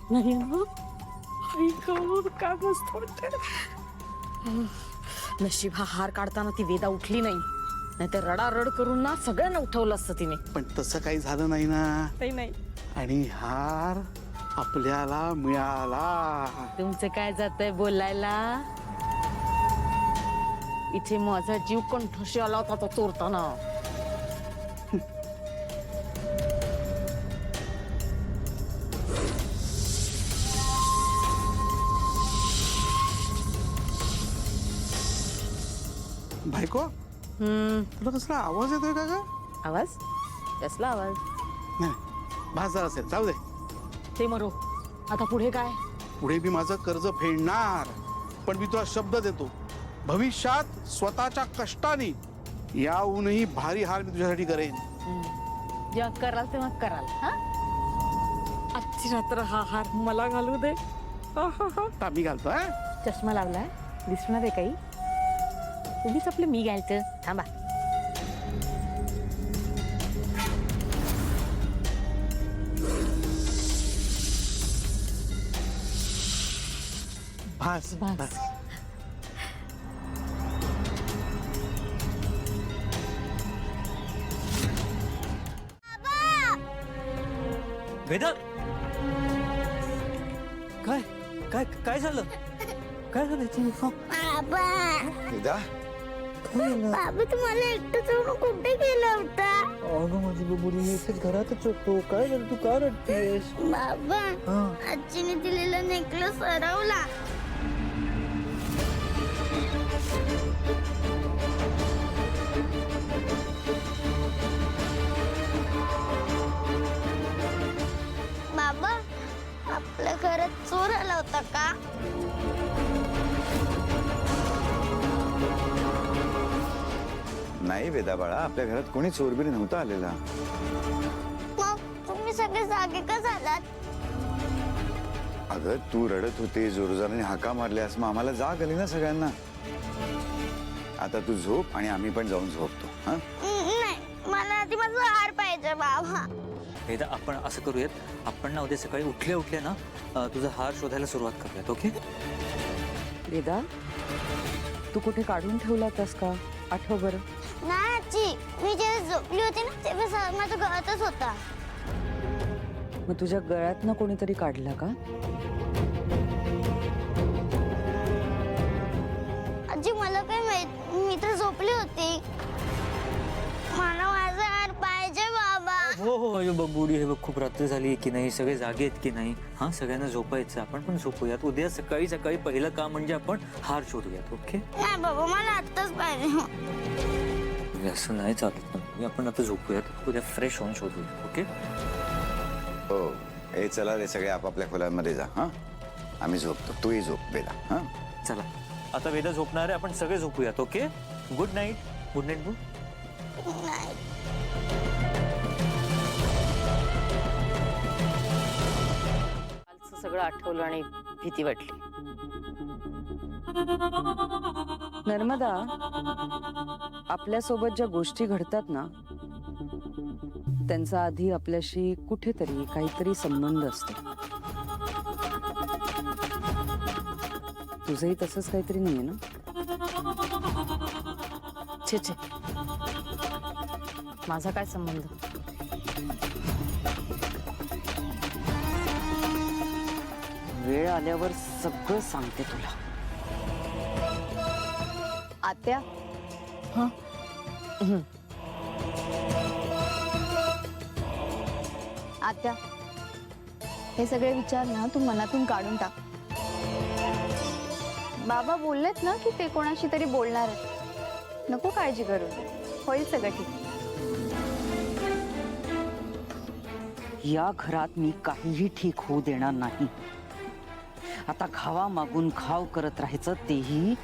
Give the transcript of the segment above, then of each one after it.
येत नाही ना. आई गं, काय मस्त वाटतंय. नशीब हा हार काढताना ती वेदा उठली नाही, नाहीतर रडारड करून ना सगळ्यांना उठवलं असतं तिने. पण तसं काही झालं नाही ना. नाही. आणि हार आपल्याला मिळाला. तुमचं काय जातंय बोलायला. इथे माझा जीव कंठोशी आला होता तो चोरताना. बायको, तुला कसला आवाज येतोय का ग? आवाज? कसला आवाज? नाही, भाजदार असेल, जाऊ दे. ते मरो. आता पुढे काय? पुढे मी माझं कर्ज फेडणार, पण मी तुला शब्द देतो, भविष्यात स्वतःच्या कष्टाने याहूनही भारी हार मी तुझ्यासाठी करेन. जेव्हा कराल तेव्हा कराल. हा, आजची रात्र हा हार मला घालू दे. आता मी घालतोय. चष्मा लावलाय, दिसणार आहे काही? उगीच आपलं मी घ्यायचं. थांबा. भास बस. वेदा, काय काय काय झालं? काय झालं? बाबा वेदा, बाबा तुम्हाला एकटं सोडून कुठे गेला होता? अगं माझी बबुली, मी इथेच घरातच होतो. काय झालं? तू का रडतेस? बाबा आजीने दिलेला नेकलेस हरवला. बाबा आपल्या घरात चोर आला होता का? नाही वेदा बाळा, आपल्या घरात कोणी चोरबिरी नव्हता आलेला. मग तुम्ही सगळे जागे का झालात? अगं तू रडत होती, जोरजोराने हाका मारल्यास, मग आम्हाला जाग आली ना सगळ्यांना. आता तू झोप आणि आम्ही पण जाऊन झोपतो. हा, नाही, मला आधी माझा हार पाहिजे बाबा. वेदा, आपण असं करूयात, आपण ना उद्या सकाळी उठल्या ना तुझा हार शोधायला सुरुवात करूयात. ओके? वेदा, तू कुठे काढून ठेवला होतास का? आठव बरं. नाही आजी, मी जेव्हा झोपली होती ना तेव्हा माझ्या गळ्यातच होता. मग तुझ्या गळ्यातनं कोणीतरी काढला का? आजी मला काय माहित, मी तर झोपली होती. मला माझा हार पाहिजे बाबा. हो हो, हे बघ बुडी, हे बघ खूप रात्र झाली की नाही, सगळे जागे आहेत की नाही. हा, सगळ्यांना झोपायचं, आपण पण झोपूयात. उद्या सकाळी पहिलं काम म्हणजे आपण हार शोधूयात. ओके? नाही बाबा, मला आत्ताच पाहिजे. असं नाही चालत ना. आपण आता झोपूयात, उद्या फ्रेश होऊन शोधूयात. ओके? हो. ए चला रे, सगळे आपापल्या खोल्यांमध्ये जा. हा, आम्ही झोपतो, तूही झोप वेदा. हा, चला, आता वेदा झोपणार आहे, आपण सगळे झोपूयात. Okay? Good night. Good night. नाही. कालचं सगळं आठवलं आणि भीती वाटली. नर्मदा, आपल्यासोबत ज्या गोष्टी घडतात ना, त्यांचा आधी आपल्याशी कुठेतरी काहीतरी संबंध असतो. तुझंही तसंच काहीतरी नाहीये ना? छे छे, माझा काय संबंध? वेळ आल्यावर सगळं सांगते तुला. आत्या, हं? आत्या, हे सगळे विचार ना तू मनातून काढून टाक. बाबा बोललेत ना की ते कोणाशी तरी बोलणार आहेत. नको काळजी करू, होईल सगळं ठीक. या घरात मी काहीही ठीक होऊ देणार नाही. आता घावा मागून घाव करत राहायचं, तेही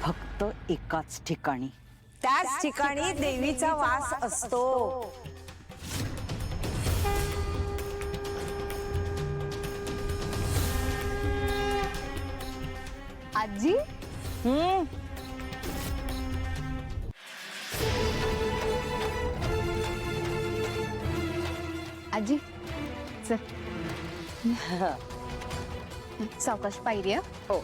फक्त एकाच ठिकाणी. त्याच ठिकाणी देवीचा वास असतो. आजी, आजी चल. सावकाश पायरी आहे. हो.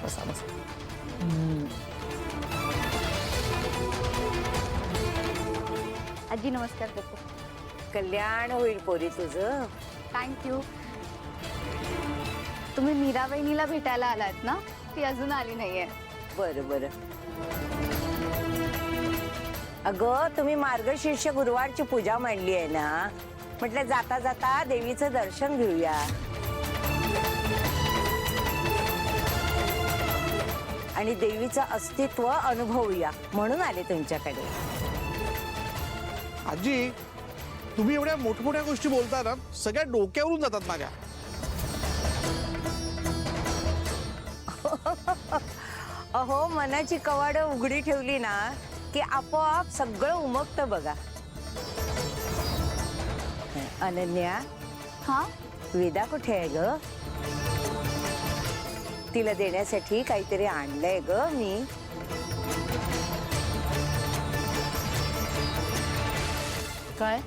बसा बसा. आजी नमस्कार करते. कल्याण होईल पोरी तुझं. थँक्यू. तुम्ही मीरा वहिनीला भेटायला आलात ना? ती अजून आली नाहीये. बरं बरं. अगं तुम्ही मार्गशीर्ष गुरुवारची पूजा मांडली आहे ना, म्हटलं जाता जाता देवीचं दर्शन घेऊया. आणि देवीचं अस्तित्व अनुभवूया म्हणून आले तुमच्याकडे. आजी तुम्ही एवढ्या मोठमोठ्या गोष्टी बोलता ना, सगळ्या डोक्यावरून जातात माझ्या. अहो मनाची कवाडं उघडी ठेवली ना की आपोआप सगळं उमगतं बघा. अनन्या, हा वेदा कुठे आहे ग? तिला देण्यासाठी काहीतरी आणलंय ग मी. काय?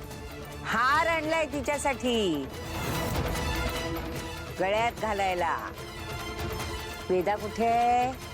हार आणलाय तिच्यासाठी गळ्यात घालायला. वेदा कुठे आहे?